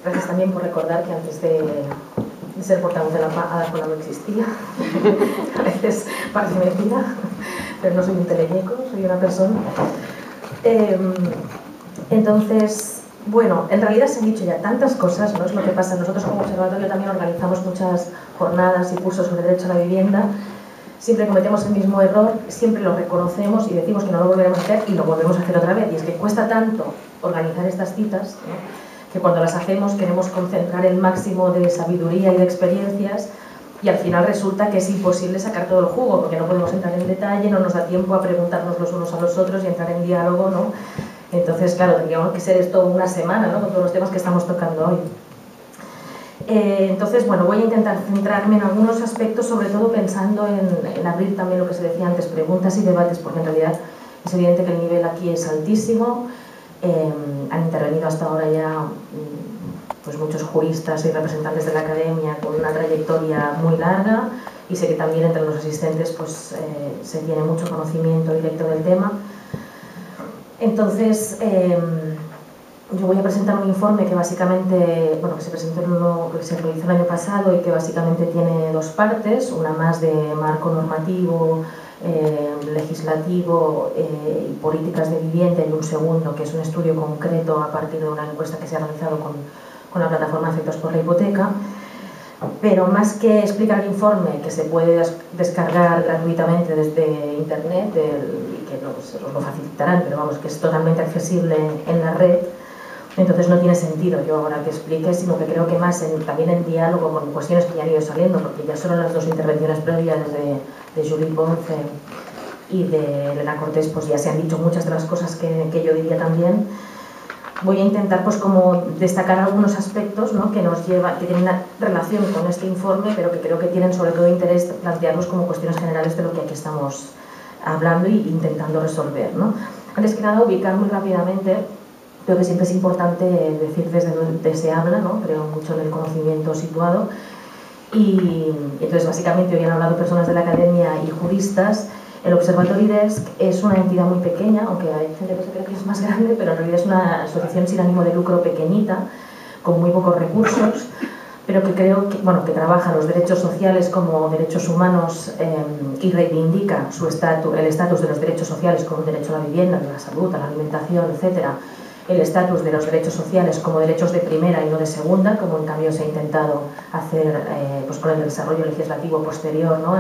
Gracias también por recordar que antes de ser portavoz de la Ada Colau no existía. A veces parece mentira, pero no soy un teleñeco, soy una persona. Entonces, bueno, en realidad se han dicho ya tantas cosas, ¿no? Es lo que pasa. Nosotros como observatorio también organizamos muchas jornadas y cursos sobre derecho a la vivienda. Siempre cometemos el mismo error, siempre lo reconocemos y decimos que no lo volveremos a hacer y lo volvemos a hacer otra vez. Y es que cuesta tanto organizar estas citas, ¿no? Que cuando las hacemos queremos concentrar el máximo de sabiduría y de experiencias y al final resulta que es imposible sacar todo el jugo porque no podemos entrar en detalle, no nos da tiempo a preguntarnos los unos a los otros y entrar en diálogo, ¿no? Entonces, claro, tendríamos que ser esto una semana, ¿no? Con todos los temas que estamos tocando hoy. Entonces, bueno, voy a intentar centrarme en algunos aspectos, sobre todo pensando en abrir también lo que se decía antes, preguntas y debates, porque en realidad es evidente que el nivel aquí es altísimo. Han intervenido hasta ahora ya pues muchos juristas y representantes de la academia con una trayectoria muy larga y sé que también entre los asistentes pues, se tiene mucho conocimiento directo del tema. Entonces, yo voy a presentar un informe que básicamente, bueno, que se presentó que se realizó el año pasado y que básicamente tiene dos partes, una más de marco normativo, legislativo y políticas de vivienda y un segundo que es un estudio concreto a partir de una encuesta que se ha realizado con la plataforma Afectados por la Hipoteca. Pero más que explicar el informe, que se puede descargar gratuitamente desde internet y que se os lo facilitarán, pero vamos, que es totalmente accesible en la red, entonces no tiene sentido yo ahora que explique, sino que creo que más también en diálogo con cuestiones que ya han ido saliendo, porque ya solo las dos intervenciones previas de Julie Ponce y de Elena Cortés pues ya se han dicho muchas de las cosas que yo diría también. Voy a intentar pues como destacar algunos aspectos, ¿no? que tienen una relación con este informe, pero que creo que tienen sobre todo interés plantearlos como cuestiones generales de lo que aquí estamos hablando e intentando resolver, ¿no? Antes que nada, ubicar muy rápidamente. Creo que siempre es importante decir desde dónde se habla, ¿no? Creo mucho en el conocimiento situado. Y entonces, básicamente, hoy han hablado personas de la academia y juristas. El Observatory Desk es una entidad muy pequeña, aunque hay gente que se cree que es más grande, pero en realidad es una asociación sin ánimo de lucro pequeñita, con muy pocos recursos, pero que creo que, bueno, que trabaja los derechos sociales como derechos humanos y reivindica el estatus de los derechos sociales como derecho a la vivienda, a la salud, a la alimentación, etcétera, el estatus de los derechos sociales como derechos de primera y no de segunda, como en cambio se ha intentado hacer pues con el desarrollo legislativo posterior, ¿no?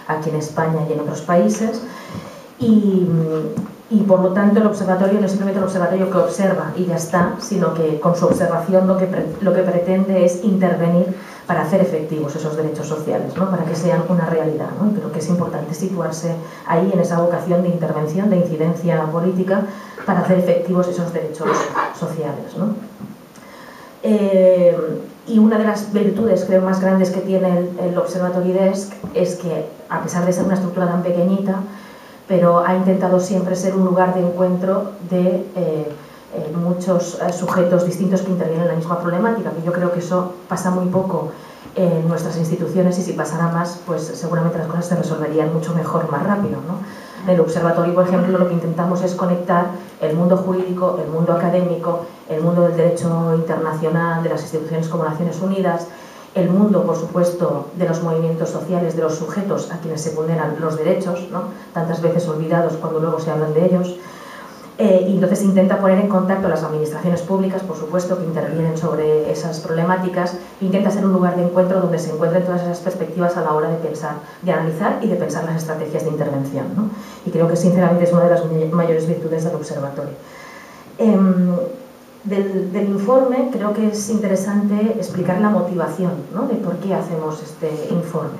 Aquí en España y en otros países. Y por lo tanto el observatorio no es simplemente un observatorio que observa y ya está, sino que con su observación lo que pretende es intervenir para hacer efectivos esos derechos sociales, ¿no? Para que sean una realidad, ¿no? Y creo que es importante situarse ahí en esa vocación de intervención, de incidencia política para hacer efectivos esos derechos sociales, ¿no? Y una de las virtudes, creo, más grandes que tiene el Observatory Desk es que, a pesar de ser una estructura tan pequeñita, pero ha intentado siempre ser un lugar de encuentro de muchos sujetos distintos que intervienen en la misma problemática, que yo creo que eso pasa muy poco en nuestras instituciones y si pasara más, pues seguramente las cosas se resolverían mucho mejor, más rápido, ¿no? En el observatorio, por ejemplo, lo que intentamos es conectar el mundo jurídico, el mundo académico, el mundo del derecho internacional, de las instituciones como Naciones Unidas, el mundo, por supuesto, de los movimientos sociales, de los sujetos a quienes se vulneran los derechos, ¿no? Tantas veces olvidados cuando luego se hablan de ellos. Y entonces se intenta poner en contacto a las administraciones públicas, por supuesto, que intervienen sobre esas problemáticas, e intenta ser un lugar de encuentro donde se encuentren todas esas perspectivas a la hora de pensar, de analizar y de pensar las estrategias de intervención, ¿no? Y creo que sinceramente es una de las mayores virtudes del observatorio. Del informe creo que es interesante explicar la motivación, ¿no? De por qué hacemos este informe.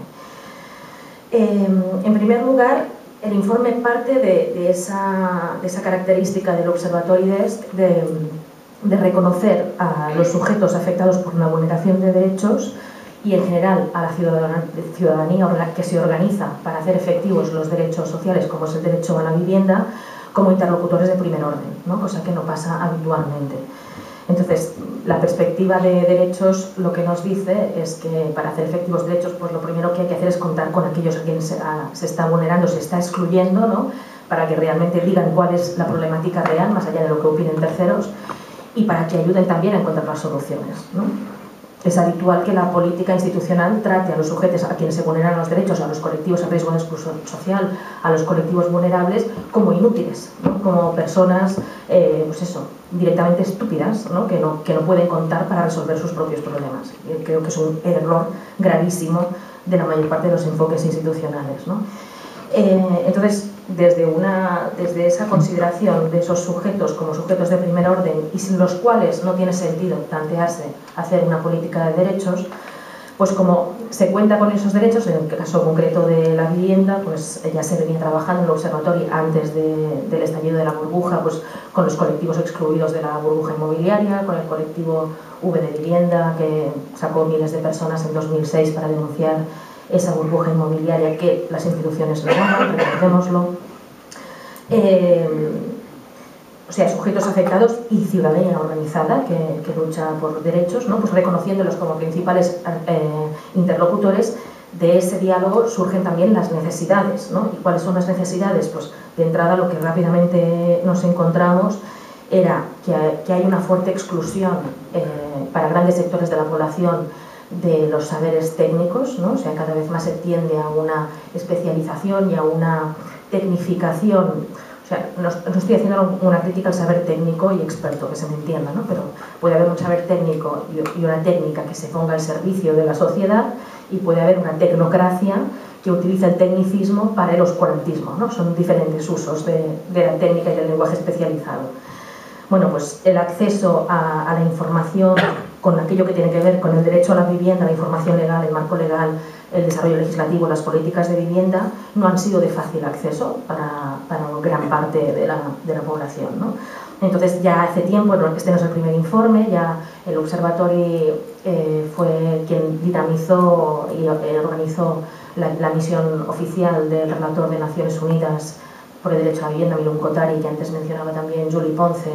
En primer lugar, el informe parte de esa característica del Observatory Desk de reconocer a los sujetos afectados por una vulneración de derechos y en general a la ciudadanía que se organiza para hacer efectivos los derechos sociales, como es el derecho a la vivienda, como interlocutores de primer orden, ¿no? Cosa que no pasa habitualmente. Entonces, la perspectiva de derechos lo que nos dice es que para hacer efectivos derechos, pues lo primero que hay que hacer es contar con aquellos a quienes se está vulnerando, se está excluyendo, ¿no? Para que realmente digan cuál es la problemática real, más allá de lo que opinen terceros, y para que ayuden también a encontrar las soluciones, ¿no? Es habitual que la política institucional trate a los sujetos a quienes se vulneran los derechos, a los colectivos en riesgo de exclusión social, a los colectivos vulnerables, como inútiles, ¿no? Como personas, pues eso, directamente estúpidas, ¿no? Que no pueden contar para resolver sus propios problemas. Yo creo que es un error gravísimo de la mayor parte de los enfoques institucionales, ¿no? Entonces, desde esa consideración de esos sujetos como sujetos de primer orden y sin los cuales no tiene sentido plantearse hacer una política de derechos, pues como se cuenta con esos derechos, en el caso concreto de la vivienda, pues ya se venía trabajando en el observatorio antes del estallido de la burbuja, pues con los colectivos excluidos de la burbuja inmobiliaria, con el colectivo V de Vivienda, que sacó miles de personas en 2006 para denunciar esa burbuja inmobiliaria que las instituciones negaban, recordémoslo. O sea, sujetos afectados y ciudadanía organizada que lucha por derechos, ¿no? Pues reconociéndolos como principales interlocutores de ese diálogo surgen también las necesidades, ¿no? ¿Y cuáles son las necesidades? Pues de entrada lo que rápidamente nos encontramos era que hay una fuerte exclusión para grandes sectores de la población de los saberes técnicos, ¿no? O sea, cada vez más se tiende a una especialización y a una tecnificación. O sea, no estoy haciendo una crítica al saber técnico y experto, que se me entienda, ¿no? Pero puede haber un saber técnico y una técnica que se ponga al servicio de la sociedad, y puede haber una tecnocracia que utiliza el tecnicismo para el oscurantismo, ¿no? Son diferentes usos de la técnica y del lenguaje especializado. Bueno, pues el acceso a la información con aquello que tiene que ver con el derecho a la vivienda, la información legal, el marco legal, el desarrollo legislativo, las políticas de vivienda, no han sido de fácil acceso para gran parte de la población, ¿no? Entonces ya hace tiempo, este no es el primer informe, ya el Observatorio fue quien dinamizó y organizó la misión oficial del relator de Naciones Unidas por el derecho a la vivienda, Milun Kotari, que antes mencionaba también Juli Ponce,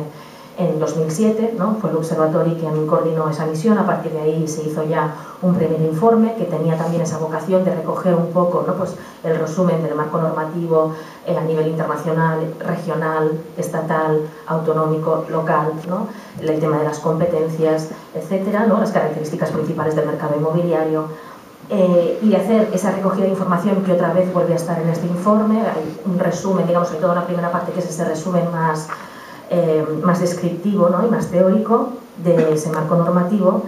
en 2007, ¿no? Fue el Observatorio quien coordinó esa misión. A partir de ahí se hizo ya un primer informe que tenía también esa vocación de recoger un poco, ¿no? Pues el resumen del marco normativo a nivel internacional, regional, estatal, autonómico, local, ¿no? El tema de las competencias, etcétera, ¿no? Las características principales del mercado inmobiliario. Y hacer esa recogida de información que otra vez vuelve a estar en este informe. Hay un resumen, digamos, sobre todo una primera parte que es ese resumen más descriptivo, ¿no? Y más teórico de ese marco normativo,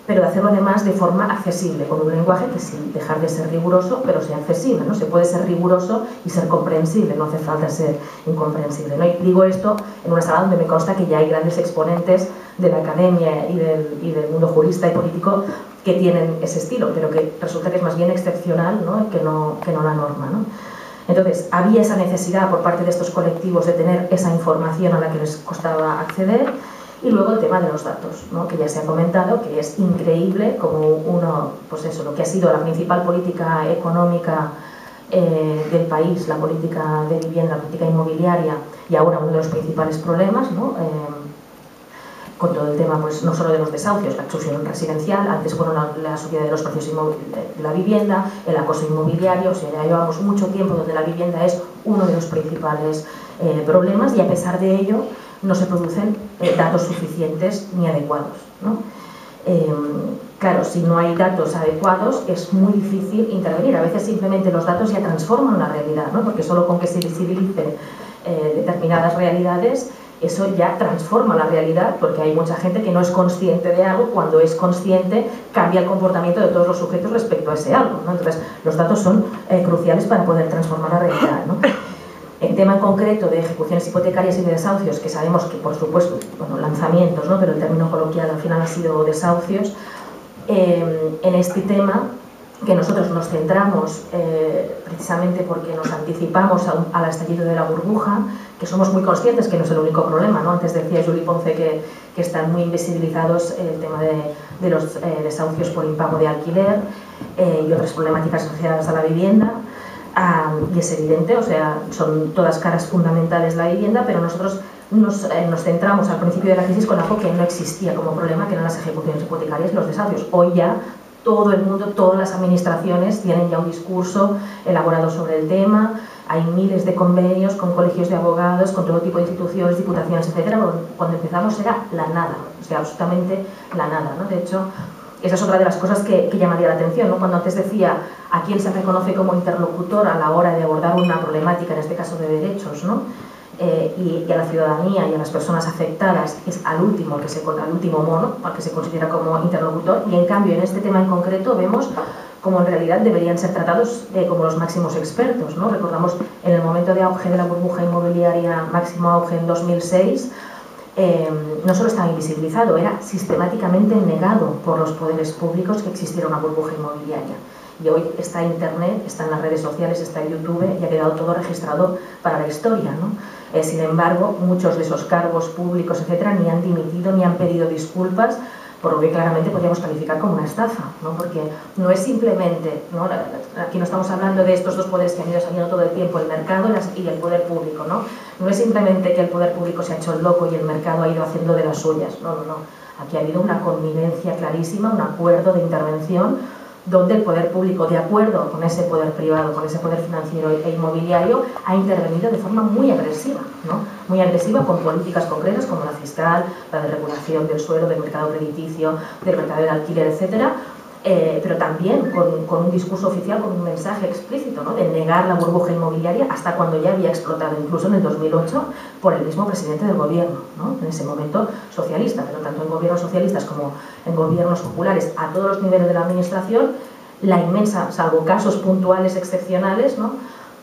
pero de hacerlo además de forma accesible, con un lenguaje que sin dejar de ser riguroso, pero sea accesible, ¿no? Se puede ser riguroso y ser comprensible, no hace falta ser incomprensible, ¿no? Y digo esto en una sala donde me consta que ya hay grandes exponentes de la academia y del mundo jurista y político que tienen ese estilo, pero que resulta que es más bien excepcional, ¿no? que no la norma, ¿no? Entonces, había esa necesidad por parte de estos colectivos de tener esa información a la que les costaba acceder. Y luego el tema de los datos, ¿no? Que ya se ha comentado, que es increíble como pues eso, lo que ha sido la principal política económica del país, la política de vivienda, la política inmobiliaria, y ahora uno de los principales problemas, ¿no? Con todo el tema, pues no solo de los desahucios, la exclusión residencial, antes fueron la subida de los precios de la vivienda, el acoso inmobiliario. O sea, ya llevamos mucho tiempo donde la vivienda es uno de los principales problemas, y a pesar de ello no se producen datos suficientes ni adecuados, ¿no? Claro, si no hay datos adecuados es muy difícil intervenir. A veces simplemente los datos ya transforman la realidad, ¿no? Porque solo con que se visibilicen determinadas realidades, eso ya transforma la realidad, porque hay mucha gente que no es consciente de algo. Cuando es consciente, cambia el comportamiento de todos los sujetos respecto a ese algo, ¿no? Entonces, los datos son cruciales para poder transformar la realidad, ¿no? El tema en concreto de ejecuciones hipotecarias y de desahucios, que sabemos que, por supuesto, bueno, lanzamientos, ¿no? Pero el término coloquial al final ha sido desahucios. En este tema, que nosotros nos centramos precisamente porque nos anticipamos al estallido de la burbuja, que somos muy conscientes que no es el único problema, ¿no? Antes decía Juli Ponce que están muy invisibilizados el tema de los desahucios por impago de alquiler y otras problemáticas asociadas a la vivienda. Y es evidente, o sea, son todas caras fundamentales de la vivienda, pero nosotros nos centramos al principio de la crisis con algo que no existía como problema, que eran las ejecuciones hipotecarias y los desahucios. Hoy ya todo el mundo, todas las administraciones tienen ya un discurso elaborado sobre el tema, Hay miles de convenios con colegios de abogados, con todo tipo de instituciones, diputaciones, etcétera. Cuando empezamos era la nada, o sea, absolutamente la nada, ¿no? De hecho, esa es otra de las cosas que llamaría la atención, ¿no? Cuando antes decía a quién se reconoce como interlocutor a la hora de abordar una problemática, en este caso de derechos, ¿no? Y a la ciudadanía y a las personas afectadas es al último mono, al que se considera como interlocutor, y en cambio en este tema en concreto vemos como en realidad deberían ser tratados como los máximos expertos, ¿no? Recordamos en el momento de auge de la burbuja inmobiliaria, máximo auge en 2006, no solo estaba invisibilizado, era sistemáticamente negado por los poderes públicos que existiera una burbuja inmobiliaria. Y hoy está Internet, está en las redes sociales, está en YouTube y ha quedado todo registrado para la historia, ¿no? Sin embargo, muchos de esos cargos públicos, etcétera, ni han dimitido ni han pedido disculpas, por lo que claramente podríamos calificar como una estafa, ¿no? Porque no es simplemente, ¿no? Aquí no estamos hablando de estos dos poderes que han ido saliendo todo el tiempo, el mercado y el poder público, ¿no? No es simplemente que el poder público se ha hecho el loco y el mercado ha ido haciendo de las suyas, no. Aquí ha habido una connivencia clarísima, un acuerdo de intervención donde el poder público, de acuerdo con ese poder privado, con ese poder financiero e inmobiliario, ha intervenido de forma muy agresiva, ¿no? Muy agresiva con políticas concretas como la fiscal, la de regulación del suelo, del mercado crediticio, del mercado del alquiler, etcétera, pero también con un discurso oficial, con un mensaje explícito, ¿no? De negar la burbuja inmobiliaria hasta cuando ya había explotado, incluso en el 2008, por el mismo presidente del gobierno, ¿no? En ese momento socialista, pero tanto en gobiernos socialistas como en gobiernos populares a todos los niveles de la administración, la inmensa, salvo casos puntuales excepcionales, ¿no?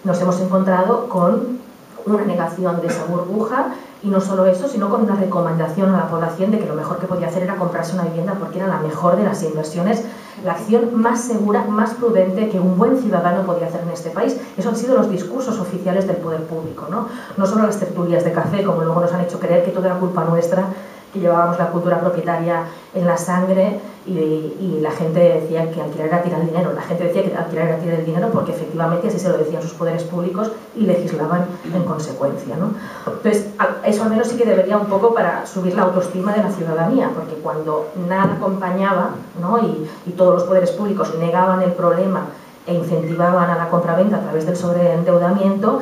Nos hemos encontrado con una negación de esa burbuja. Y no solo eso, sino con una recomendación a la población de que lo mejor que podía hacer era comprarse una vivienda porque era la mejor de las inversiones, la acción más segura, más prudente que un buen ciudadano podía hacer en este país. Esos han sido los discursos oficiales del poder público, ¿no? No solo las tertulias de café, como luego nos han hecho creer que todo era culpa nuestra, que llevábamos la cultura propietaria en la sangre y la gente decía que alquilar era tirar el dinero. La gente decía que alquilar era tirar el dinero porque efectivamente así se lo decían sus poderes públicos y legislaban en consecuencia, ¿no? Entonces, eso al menos sí que debería un poco para subir la autoestima de la ciudadanía, porque cuando nada acompañaba, ¿no? y todos los poderes públicos negaban el problema e incentivaban a la compraventa a través del sobreendeudamiento,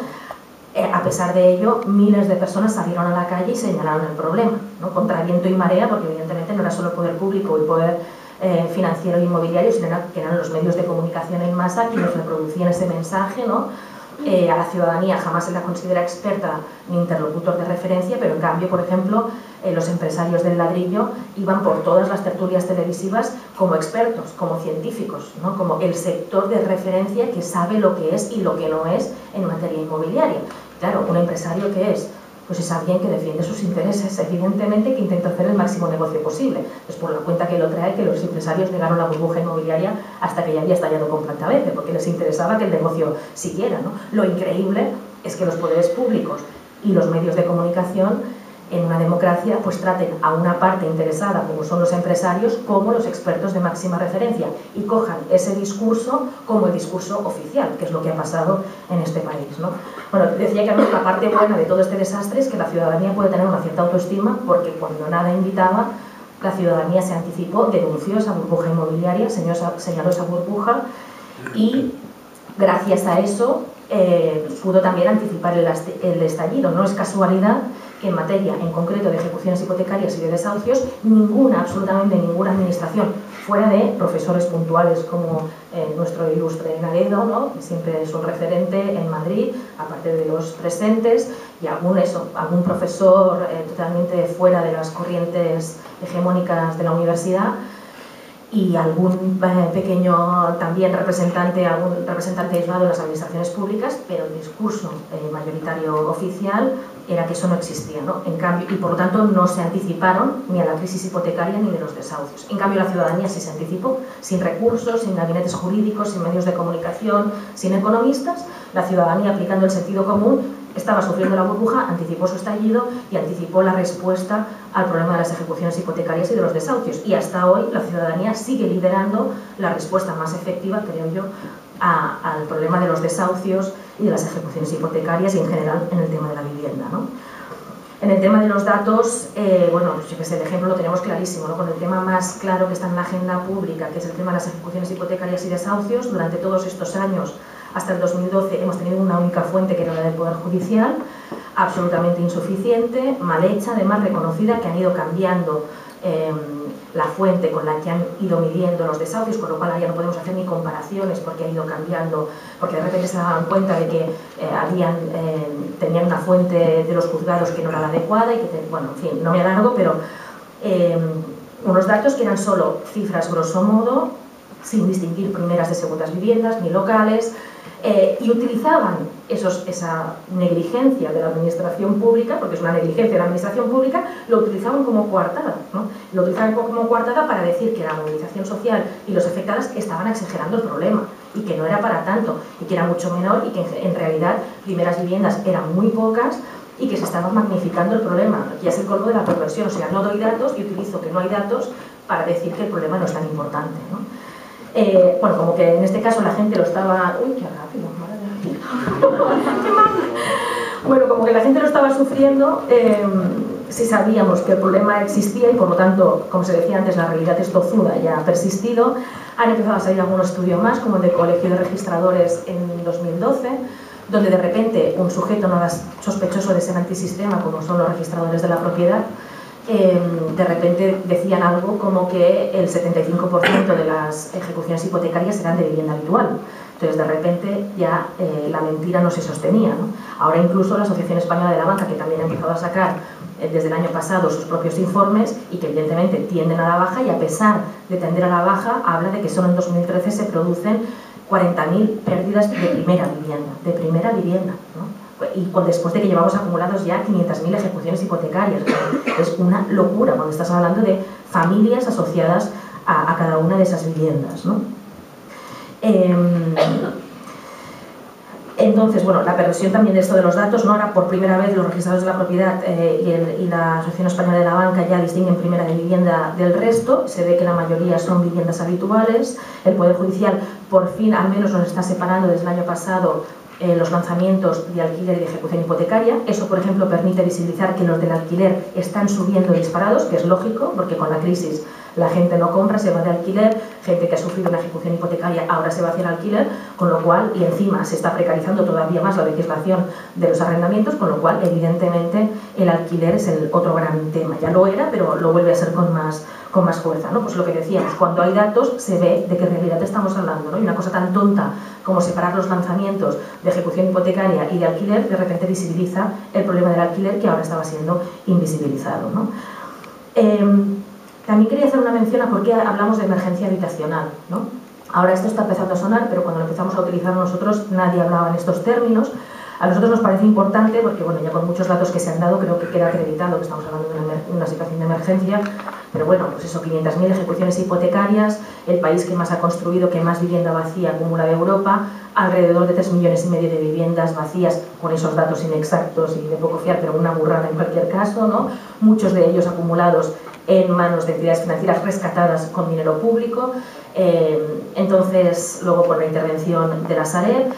a pesar de ello, miles de personas salieron a la calle y señalaron el problema, ¿no? Contra viento y marea, porque evidentemente no era solo el poder público o el poder financiero e inmobiliario, sino que eran los medios de comunicación en masa quienes reproducían ese mensaje, ¿no? A la ciudadanía jamás se la considera experta ni interlocutor de referencia, pero en cambio, por ejemplo, los empresarios del ladrillo iban por todas las tertulias televisivas como expertos, como científicos, ¿no? Como el sector de referencia que sabe lo que es y lo que no es en materia inmobiliaria. Claro, un empresario que es, pues es alguien que defiende sus intereses, evidentemente que intenta hacer el máximo negocio posible. Es por la cuenta que lo trae que los empresarios negaron la burbuja inmobiliaria hasta que ya había estallado completamente, porque les interesaba que el negocio siguiera, ¿no? Lo increíble es que los poderes públicos y los medios de comunicación en una democracia pues traten a una parte interesada, como son los empresarios, como los expertos de máxima referencia y cojan ese discurso como el discurso oficial, que es lo que ha pasado en este país, ¿no? Bueno, decía que la parte buena de todo este desastre es que la ciudadanía puede tener una cierta autoestima porque cuando nada invitaba, la ciudadanía se anticipó, denunció esa burbuja inmobiliaria, señaló esa burbuja y gracias a eso pudo también anticipar el estallido. No es casualidad que en materia, en concreto, de ejecuciones hipotecarias y de desahucios, absolutamente ninguna administración, fuera de profesores puntuales como nuestro ilustre Naredo, ¿no? Que siempre es un referente en Madrid, aparte de los presentes, y algún profesor totalmente fuera de las corrientes hegemónicas de la universidad, y algún pequeño también algún representante aislado de las administraciones públicas, pero el discurso mayoritario oficial era que eso no existía, ¿no? En cambio, y por lo tanto no se anticiparon ni a la crisis hipotecaria ni de los desahucios. En cambio, la ciudadanía sí se anticipó, sin recursos, sin gabinetes jurídicos, sin medios de comunicación, sin economistas. La ciudadanía, aplicando el sentido común, estaba sufriendo la burbuja, anticipó su estallido y anticipó la respuesta al problema de las ejecuciones hipotecarias y de los desahucios. Y hasta hoy la ciudadanía sigue liderando la respuesta más efectiva, creo yo, al problema de los desahucios y de las ejecuciones hipotecarias y en general en el tema de la vivienda, ¿no? En el tema de los datos, bueno, yo que sé, el ejemplo lo tenemos clarísimo, ¿no? Con el tema más claro que está en la agenda pública, que es el tema de las ejecuciones hipotecarias y desahucios. Durante todos estos años hasta el 2012 hemos tenido una única fuente, que era la del Poder Judicial, absolutamente insuficiente, mal hecha, además reconocida, que han ido cambiando la fuente con la que han ido midiendo los desahucios, con lo cual ya no podemos hacer ni comparaciones porque ha ido cambiando, porque de repente se daban cuenta de que tenían una fuente de los juzgados que no era la adecuada y que, bueno, en fin, no me alargo, pero unos datos que eran solo cifras grosso modo, sin distinguir primeras de segundas viviendas ni locales, y utilizaban esa negligencia de la administración pública, porque es una negligencia de la administración pública, lo utilizaban como coartada, ¿no? Lo utilizaban como coartada para decir que la movilización social y los afectados estaban exagerando el problema y que no era para tanto, y que era mucho menor, y que en realidad primeras viviendas eran muy pocas y que se estaba magnificando el problema. Aquí es el colmo de la perversión, o sea, no doy datos y utilizo que no hay datos para decir que el problema no es tan importante, ¿no? Bueno, como que en este caso la gente lo estaba... ¡Uy, qué rápido! ¡Qué mal! Bueno, como que la gente lo estaba sufriendo, sí sabíamos que el problema existía y por lo tanto, como se decía antes, la realidad es tozuda y ha persistido. Han empezado a salir algún estudio más, como el del Colegio de Registradores en 2012, donde de repente un sujeto no era sospechoso de ser antisistema, como son los registradores de la propiedad, de repente decían algo como que el 75% de las ejecuciones hipotecarias eran de vivienda habitual. Entonces, de repente, ya la mentira no se sostenía, ¿no? Ahora incluso la Asociación Española de la Banca, que también ha empezado a sacar desde el año pasado sus propios informes y que evidentemente tienden a la baja, y a pesar de tender a la baja, habla de que solo en 2013 se producen 40.000 pérdidas de primera vivienda, ¿no? Y después de que llevamos acumulados ya 500.000 ejecuciones hipotecarias. Es una locura cuando estás hablando de familias asociadas a cada una de esas viviendas, ¿no? Entonces, bueno, la perversión también de esto de los datos, ¿no? Ahora por primera vez los registradores de la propiedad y la Asociación Española de la Banca ya distinguen primera de vivienda del resto. Se ve que la mayoría son viviendas habituales. El Poder Judicial por fin al menos nos está separando desde el año pasado los lanzamientos de alquiler y de ejecución hipotecaria. Eso, por ejemplo, permite visibilizar que los del alquiler están subiendo disparados, que es lógico, porque con la crisis la gente no compra, se va de alquiler, gente que ha sufrido una ejecución hipotecaria ahora se va hacia el alquiler, con lo cual, y encima se está precarizando todavía más la legislación de los arrendamientos, con lo cual, evidentemente, el alquiler es el otro gran tema. Ya lo era, pero lo vuelve a ser con más fuerza, ¿no? Pues lo que decíamos, cuando hay datos se ve de qué realidad estamos hablando, ¿no? Y una cosa tan tonta como separar los lanzamientos de ejecución hipotecaria y de alquiler, de repente visibiliza el problema del alquiler que ahora estaba siendo invisibilizado, ¿no? También quería hacer una mención a por qué hablamos de emergencia habitacional, ¿no? Ahora esto está empezando a sonar, pero cuando lo empezamos a utilizar nosotros nadie hablaba en estos términos. A nosotros nos parece importante porque, bueno, ya con muchos datos que se han dado creo que queda acreditado que estamos hablando de una situación de emergencia, pero bueno, pues eso, 500.000 ejecuciones hipotecarias, el país que más ha construido, que más vivienda vacía acumula de Europa, alrededor de 3,5 millones de viviendas vacías, con esos datos inexactos y de poco fiar, pero una burrada en cualquier caso, ¿no? Muchos de ellos acumulados en manos de entidades financieras rescatadas con dinero público. Entonces, luego por la intervención de la Sareb,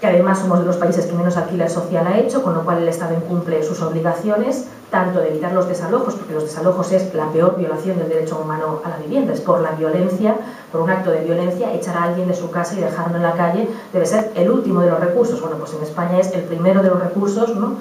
que además somos de los países que menos alquiler social ha hecho, con lo cual el Estado incumple sus obligaciones, tanto de evitar los desalojos, porque los desalojos es la peor violación del derecho humano a la vivienda, es por la violencia, por un acto de violencia, echar a alguien de su casa y dejarlo en la calle debe ser el último de los recursos. Bueno, pues en España es el primero de los recursos, ¿no?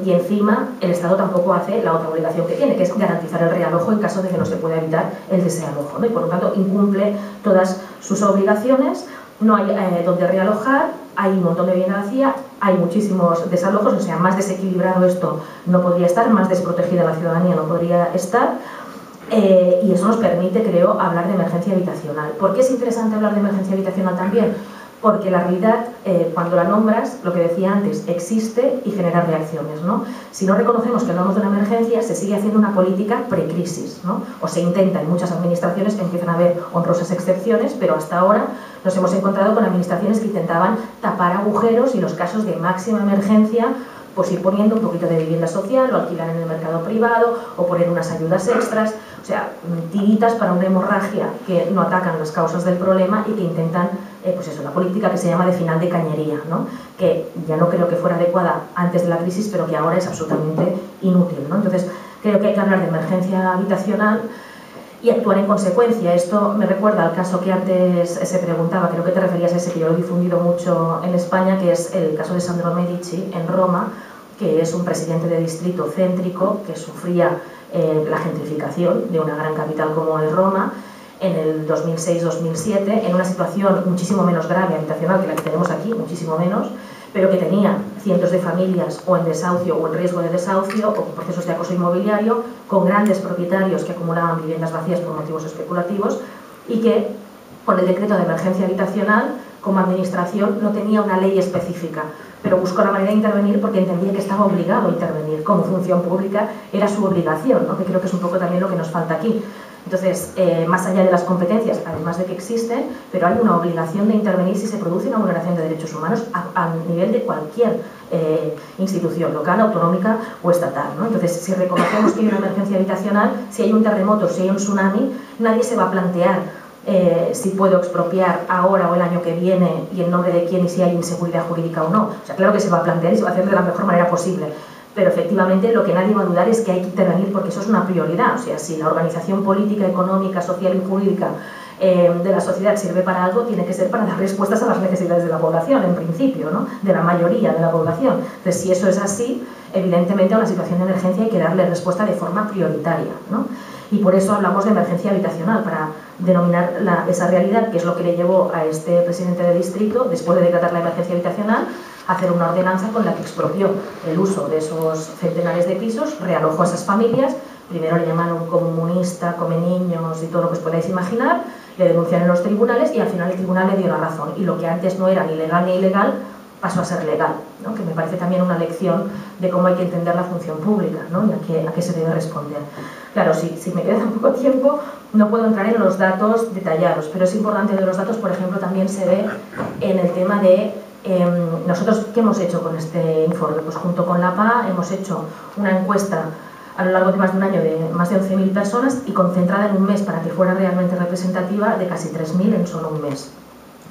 Y encima el Estado tampoco hace la otra obligación que tiene, que es garantizar el realojo en caso de que no se pueda evitar el desalojo, ¿no? Y por lo tanto incumple todas sus obligaciones. No hay donde realojar, hay un montón de vivienda vacía, hay muchísimos desalojos, o sea, más desequilibrado esto no podría estar, más desprotegida la ciudadanía no podría estar, y eso nos permite, creo, hablar de emergencia habitacional. ¿Por qué es interesante hablar de emergencia habitacional también? Porque la realidad, cuando la nombras, lo que decía antes, existe y genera reacciones, ¿no? Si no reconocemos que hablamos de una emergencia, se sigue haciendo una política precrisis, ¿no? O se intenta, en muchas administraciones empiezan a haber honrosas excepciones, pero hasta ahora nos hemos encontrado con administraciones que intentaban tapar agujeros y los casos de máxima emergencia, pues ir poniendo un poquito de vivienda social o alquilar en el mercado privado o poner unas ayudas extras, o sea, tiritas para una hemorragia que no atacan las causas del problema y que intentan, pues eso, la política que se llama de final de cañería, ¿no? Que ya no creo que fuera adecuada antes de la crisis, pero que ahora es absolutamente inútil, ¿no? Entonces, creo que hay que hablar de emergencia habitacional y actuar en consecuencia. Esto me recuerda al caso que antes se preguntaba, creo que te referías a ese que yo lo he difundido mucho en España, que es el caso de Sandro Medici en Roma, que es un presidente de distrito céntrico que sufría la gentrificación de una gran capital como es Roma en el 2006-2007, en una situación muchísimo menos grave habitacional que la que tenemos aquí, muchísimo menos, pero que tenía cientos de familias o en desahucio o en riesgo de desahucio o con procesos de acoso inmobiliario, con grandes propietarios que acumulaban viviendas vacías por motivos especulativos y que con el decreto de emergencia habitacional como administración no tenía una ley específica, pero buscó la manera de intervenir porque entendía que estaba obligado a intervenir como función pública, era su obligación, ¿no? Que creo que es un poco también lo que nos falta aquí. Entonces, más allá de las competencias, además de que existen, pero hay una obligación de intervenir si se produce una vulneración de derechos humanos a nivel de cualquier institución local, autonómica o estatal, ¿no? Entonces, si reconocemos que hay una emergencia habitacional, si hay un terremoto, si hay un tsunami, nadie se va a plantear si puedo expropiar ahora o el año que viene y en nombre de quién y si hay inseguridad jurídica o no. O sea, claro que se va a plantear y se va a hacer de la mejor manera posible. Pero efectivamente lo que nadie va a dudar es que hay que intervenir porque eso es una prioridad. O sea, si la organización política, económica, social y jurídica de la sociedad sirve para algo, tiene que ser para dar respuestas a las necesidades de la población, en principio, ¿no? De la mayoría de la población. Entonces, si eso es así, evidentemente a una situación de emergencia hay que darle respuesta de forma prioritaria, ¿no? Y por eso hablamos de emergencia habitacional, para denominar esa realidad, que es lo que le llevó a este presidente de distrito, después de decretar la emergencia habitacional, a hacer una ordenanza con la que expropió el uso de esos centenares de pisos, realojó a esas familias, primero le llamaron comunista, come niños y todo lo que os podáis imaginar, le denunciaron en los tribunales y al final el tribunal le dio la razón. Y lo que antes no era ni legal ni ilegal, pasó a ser legal, ¿no? Que me parece también una lección de cómo hay que entender la función pública, ¿no? Y a qué se debe responder. Claro, si me queda tan poco tiempo, no puedo entrar en los datos detallados, pero es importante de los datos, por ejemplo, también se ve en el tema de nosotros, ¿qué hemos hecho con este informe? Pues junto con la PA hemos hecho una encuesta a lo largo de más de un año de más de 11.000 personas y concentrada en un mes para que fuera realmente representativa de casi 3.000 en solo un mes,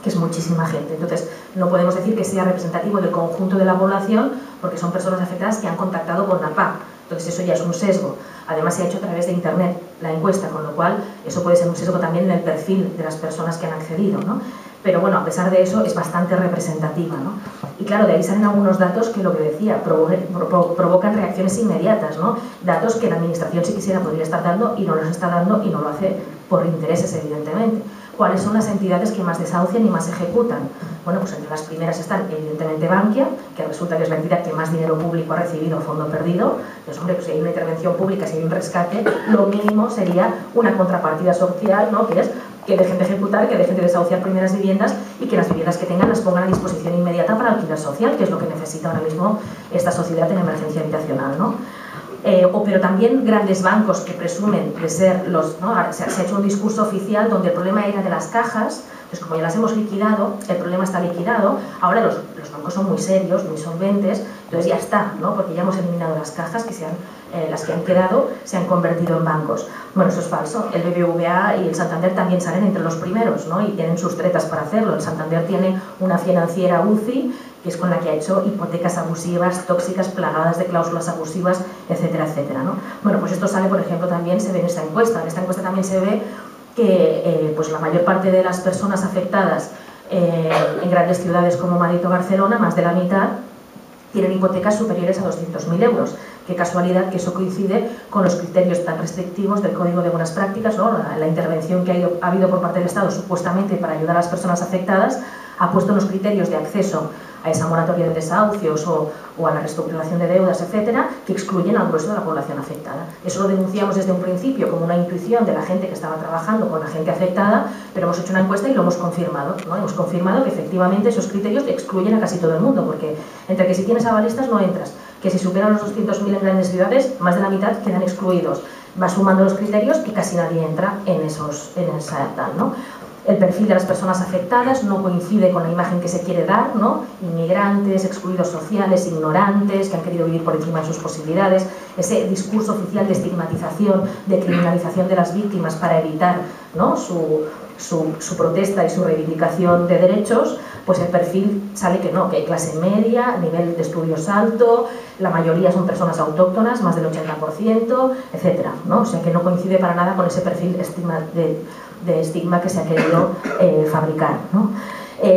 que es muchísima gente. Entonces, no podemos decir que sea representativo del conjunto de la población porque son personas afectadas que han contactado con la PA. Entonces, eso ya es un sesgo. Además, se ha hecho a través de Internet la encuesta, con lo cual eso puede ser un sesgo también en el perfil de las personas que han accedido, ¿no? Pero bueno, a pesar de eso, es bastante representativa, ¿no? Y claro, de ahí salen algunos datos que, lo que decía, provocan reacciones inmediatas, ¿no? Datos que la Administración, si quisiera, podría estar dando y no los está dando y no lo hace por intereses, evidentemente. ¿Cuáles son las entidades que más desahucian y más ejecutan? Bueno, pues entre las primeras están, evidentemente, Bankia, que resulta que es la entidad que más dinero público ha recibido a fondo perdido. Pues hombre, pues si hay una intervención pública, si hay un rescate, lo mínimo sería una contrapartida social, ¿no? Que es que dejen de ejecutar, que dejen de desahuciar primeras viviendas y que las viviendas que tengan las pongan a disposición inmediata para alquiler social, que es lo que necesita ahora mismo esta sociedad en emergencia habitacional, ¿no? Pero también grandes bancos que presumen de ser los, ¿no? Se ha hecho un discurso oficial donde el problema era de las cajas, pues como ya las hemos liquidado, el problema está liquidado, ahora los bancos son muy serios, muy solventes, entonces ya está, ¿no? Porque ya hemos eliminado las cajas que las que han quedado se han convertido en bancos. Bueno, eso es falso. El BBVA y el Santander también salen entre los primeros, ¿no? Y tienen sus tretas para hacerlo. El Santander tiene una financiera UCI, que es con la que ha hecho hipotecas abusivas, tóxicas, plagadas de cláusulas abusivas, etcétera, etcétera, ¿no? Bueno, pues esto sale, por ejemplo, también se ve en esta encuesta. En esta encuesta también se ve que pues la mayor parte de las personas afectadas en grandes ciudades como Madrid o Barcelona, más de la mitad, tienen hipotecas superiores a 200.000 euros. Qué casualidad que eso coincide con los criterios tan restrictivos del Código de Buenas Prácticas, ¿no? La intervención que ha habido por parte del Estado supuestamente para ayudar a las personas afectadas ha puesto unos criterios de acceso a esa moratoria de desahucios o a la reestructuración de deudas, etcétera, que excluyen al grueso de la población afectada. Eso lo denunciamos desde un principio como una intuición de la gente que estaba trabajando con la gente afectada, pero hemos hecho una encuesta y lo hemos confirmado, ¿no? Hemos confirmado que efectivamente esos criterios excluyen a casi todo el mundo, porque entre que si tienes avalistas no entras, que si superan los 200.000 en grandes ciudades, más de la mitad quedan excluidos. Va sumando los criterios que casi nadie entra en esa tal, ¿no? El perfil de las personas afectadas no coincide con la imagen que se quiere dar, ¿no? Inmigrantes, excluidos sociales, ignorantes, que han querido vivir por encima de sus posibilidades. ese discurso oficial de estigmatización, de criminalización de las víctimas para evitar, ¿no?, su protesta y su reivindicación de derechos, pues el perfil sale que no, que hay clase media, nivel de estudios alto, la mayoría son personas autóctonas, más del 80%, etcétera, ¿no? O sea que no coincide para nada con ese perfil de estigma que se ha querido fabricar, ¿no?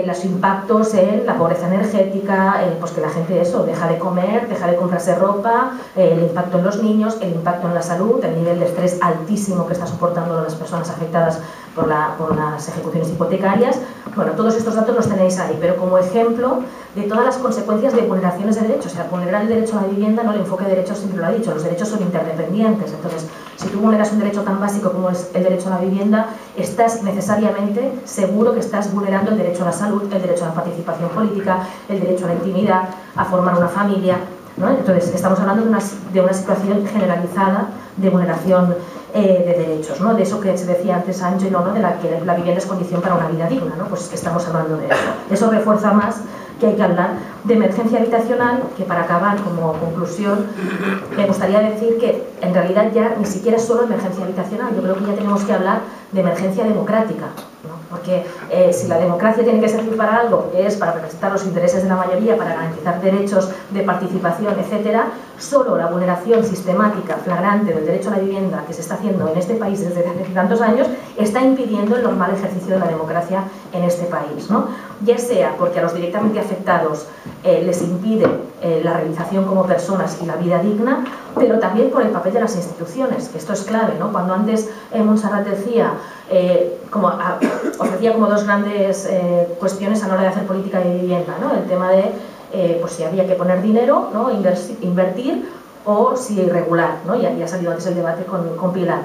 Los impactos en la pobreza energética, pues que la gente deja de comer, deja de comprarse ropa, el impacto en los niños, el impacto en la salud, el nivel de estrés altísimo que está soportando las personas afectadas por las ejecuciones hipotecarias. Bueno, todos estos datos los tenéis ahí, pero como ejemplo de todas las consecuencias de vulneraciones de derechos. O sea, vulnerar el derecho a la vivienda, no, el enfoque de derechos siempre lo ha dicho, los derechos son interdependientes. Entonces, si tú vulneras un derecho tan básico como es el derecho a la vivienda, estás necesariamente seguro que estás vulnerando el derecho a la salud, el derecho a la participación política, el derecho a la intimidad, a formar una familia, ¿no? Entonces, estamos hablando de una situación generalizada de vulneración de derechos, ¿no? De eso que se decía antes Ángelo, ¿no?, de la que la vivienda es condición para una vida digna, ¿no? Pues estamos hablando de eso. Eso refuerza más que hay que hablar de emergencia habitacional, que para acabar como conclusión me gustaría decir que en realidad ya ni siquiera es solo emergencia habitacional, yo creo que ya tenemos que hablar de emergencia democrática, ¿no? Porque si la democracia tiene que servir para algo, que es para representar los intereses de la mayoría, para garantizar derechos de participación, etcétera, solo la vulneración sistemática, flagrante del derecho a la vivienda que se está haciendo en este país desde hace tantos años está impidiendo el normal ejercicio de la democracia en este país, ¿no? Ya sea porque a los directamente afectados les impide la realización como personas y la vida digna, pero también por el papel de las instituciones, que esto es clave, ¿no? Cuando antes Montserrat decía, ofrecía como dos grandes cuestiones a la hora de hacer política de vivienda, ¿no? El tema de pues si había que poner dinero, ¿no?, invertir, o si regular, ¿no? Ya ha salido antes el debate con Pilar.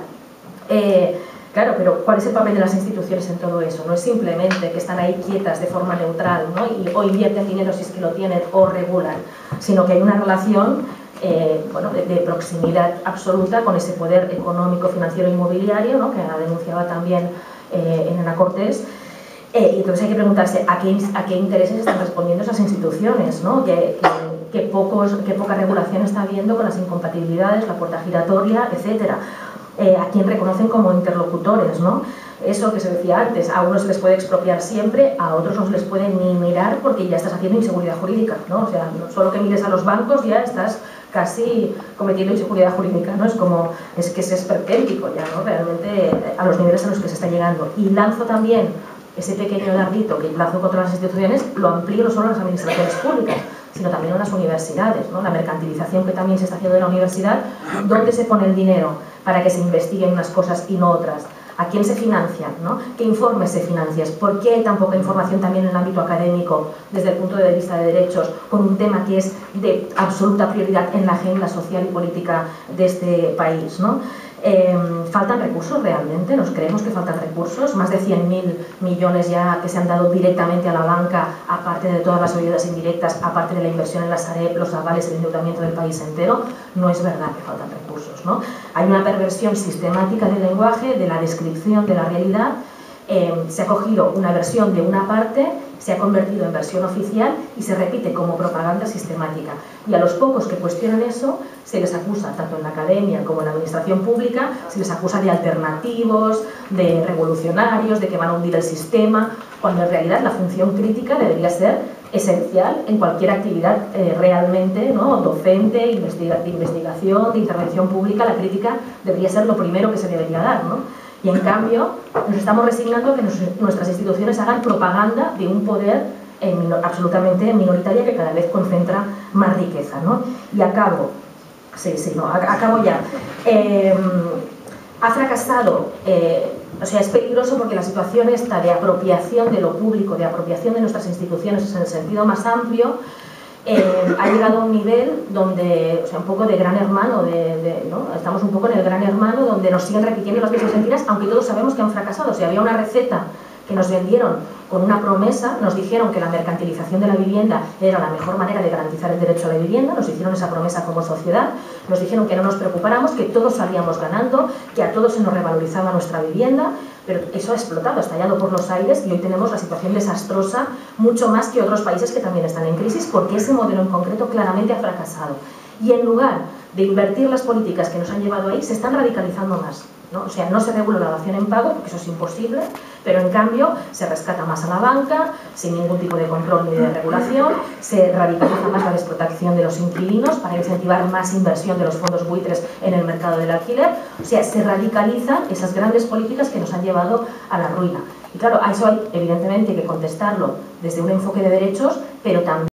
Claro, pero ¿cuál es el papel de las instituciones en todo eso? No es simplemente que están ahí quietas de forma neutral, ¿no?, o invierten dinero si es que lo tienen, o regulan, sino que hay una relación de proximidad absoluta con ese poder económico, financiero, inmobiliario, ¿no?, que denunciaba también Elena Cortés. Y entonces hay que preguntarse a qué intereses están respondiendo esas instituciones, ¿no? Qué poca regulación está habiendo con las incompatibilidades, la puerta giratoria, etcétera. A quién reconocen como interlocutores, ¿no? Eso que se decía antes, a unos se les puede expropiar siempre, a otros no se les puede ni mirar porque ya estás haciendo inseguridad jurídica, ¿no? O sea, no solo que mires a los bancos ya estás casi cometiendo inseguridad jurídica, ¿no? Es que es esperpéntico ya, ¿no? Realmente a los niveles a los que se está llegando. Y lanzo también ese pequeño dardito que lanzo contra las instituciones, lo amplío no solo a las administraciones públicas, sino también a las universidades, ¿no? La mercantilización que también se está haciendo en la universidad, ¿dónde se pone el dinero para que se investiguen unas cosas y no otras? ¿A quién se financian, ¿no? ¿Qué informes se financian? ¿Por qué hay tan poca información también en el ámbito académico desde el punto de vista de derechos con un tema que es de absoluta prioridad en la agenda social y política de este país, ¿no? ¿Faltan recursos realmente? ¿Nos creemos que faltan recursos? Más de 100.000 millones ya que se han dado directamente a la banca, aparte de todas las ayudas indirectas, aparte de la inversión en la Sareb, los avales, el endeudamiento del país entero. No es verdad que faltan recursos, ¿no? Hay una perversión sistemática del lenguaje, de la descripción de la realidad. Se ha cogido una versión de una parte, se ha convertido en versión oficial y se repite como propaganda sistemática. Y a los pocos que cuestionan eso, se les acusa, tanto en la academia como en la administración pública, se les acusa de alternativos, de revolucionarios, de que van a hundir el sistema, cuando en realidad la función crítica debería ser esencial en cualquier actividad realmente, ¿no?, docente, de investigación, de intervención pública. La crítica debería ser lo primero que se debería dar, ¿no? Y en cambio nos estamos resignando a que nuestras instituciones hagan propaganda de un poder absolutamente minoritario que cada vez concentra más riqueza, ¿no? Y acabo ya. Ha fracasado, o sea, es peligroso porque la situación esta de apropiación de lo público, de apropiación de nuestras instituciones en el sentido más amplio, ha llegado a un nivel donde, o sea, un poco de gran hermano, ¿no? Estamos un poco en el gran hermano donde nos siguen repitiendo las mismas mentiras, aunque todos sabemos que han fracasado. O sea, había una receta que nos vendieron con una promesa, nos dijeron que la mercantilización de la vivienda era la mejor manera de garantizar el derecho a la vivienda, nos hicieron esa promesa como sociedad, nos dijeron que no nos preocupáramos, que todos salíamos ganando, que a todos se nos revalorizaba nuestra vivienda, pero eso ha explotado, ha estallado por los aires y hoy tenemos la situación desastrosa, mucho más que otros países que también están en crisis, porque ese modelo en concreto claramente ha fracasado. Y en lugar de invertir las políticas que nos han llevado ahí se están radicalizando más, ¿no? O sea, no se regula la dación en pago, porque eso es imposible, pero en cambio se rescata más a la banca, sin ningún tipo de control ni de regulación, se radicaliza más la desprotección de los inquilinos para incentivar más inversión de los fondos buitres en el mercado del alquiler. O sea, se radicalizan esas grandes políticas que nos han llevado a la ruina. Y claro, a eso hay evidentemente que contestarlo desde un enfoque de derechos, pero también